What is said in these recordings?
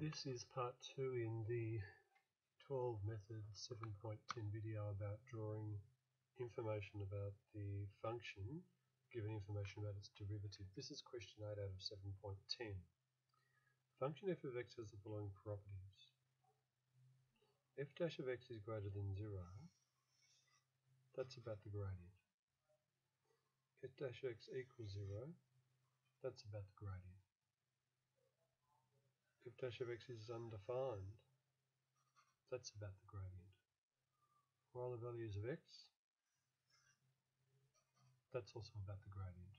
This is part 2 in the 12 method 7.10 video about drawing information about the function, given information about its derivative. This is question 8 out of 7.10. Function f of x has the following properties. F dash of x is greater than 0. That's about the gradient. F dash of x equals 0. That's about the gradient. F dash of x is undefined. That's about the gradient. For all the values of x, that's also about the gradient.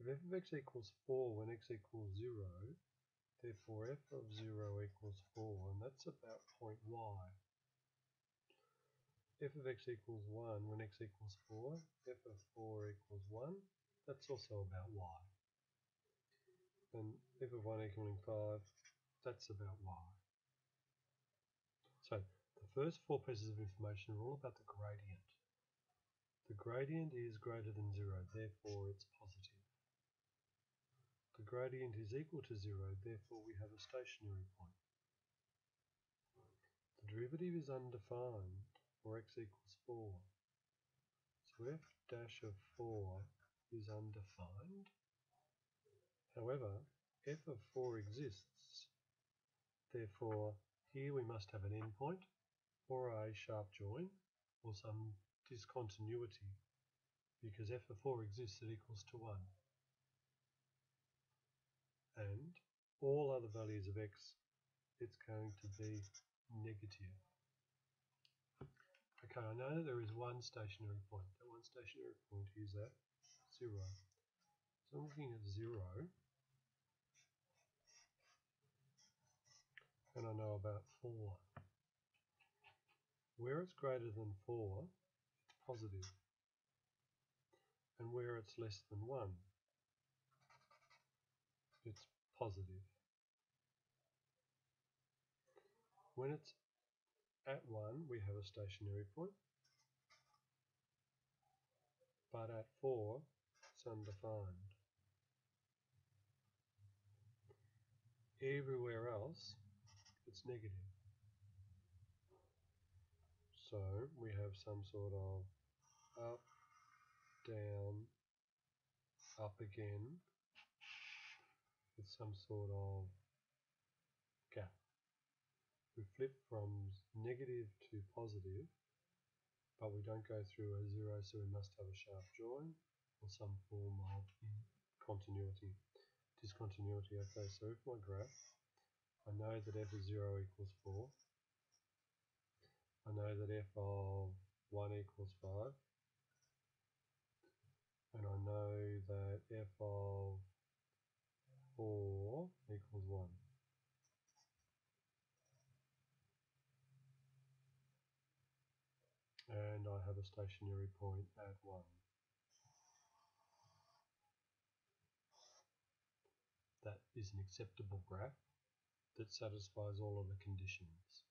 If f of x equals 4 when x equals 0, therefore f of 0 equals 4, and that's about point y. F of x equals 1 when x equals 4, f of 4 equals 1, that's also about y. And f of 1 equaling 5, that's about y. So the first 4 pieces of information are all about the gradient. The gradient is greater than 0, therefore it's positive. The gradient is equal to 0, therefore we have a stationary point. The derivative is undefined for x equals 4. So f dash of 4 is undefined. However, f of 4 exists. Therefore, here we must have an endpoint, or a sharp join, or some discontinuity, because f of 4 exists that equals to 1. And all other values of x, it's going to be negative. Okay, I know that there is one stationary point. That one stationary point is at 0. So I'm looking at 0, and I know about 4. Where it's greater than 4, it's positive. And where it's less than 1, it's positive. When it's at 1, we have a stationary point. But at 4, it's undefined. Everywhere else, it's negative. So we have some sort of up, down, up again, with some sort of gap. We flip from negative to positive, but we don't go through a 0, so we must have a sharp join or some form of discontinuity. Okay, so with my graph, I know that f of 0 equals 4. I know that f of 1 equals 5. And I know that f of 4 equals 1. And I have a stationary point at 1. That is an acceptable graph that satisfies all of the conditions.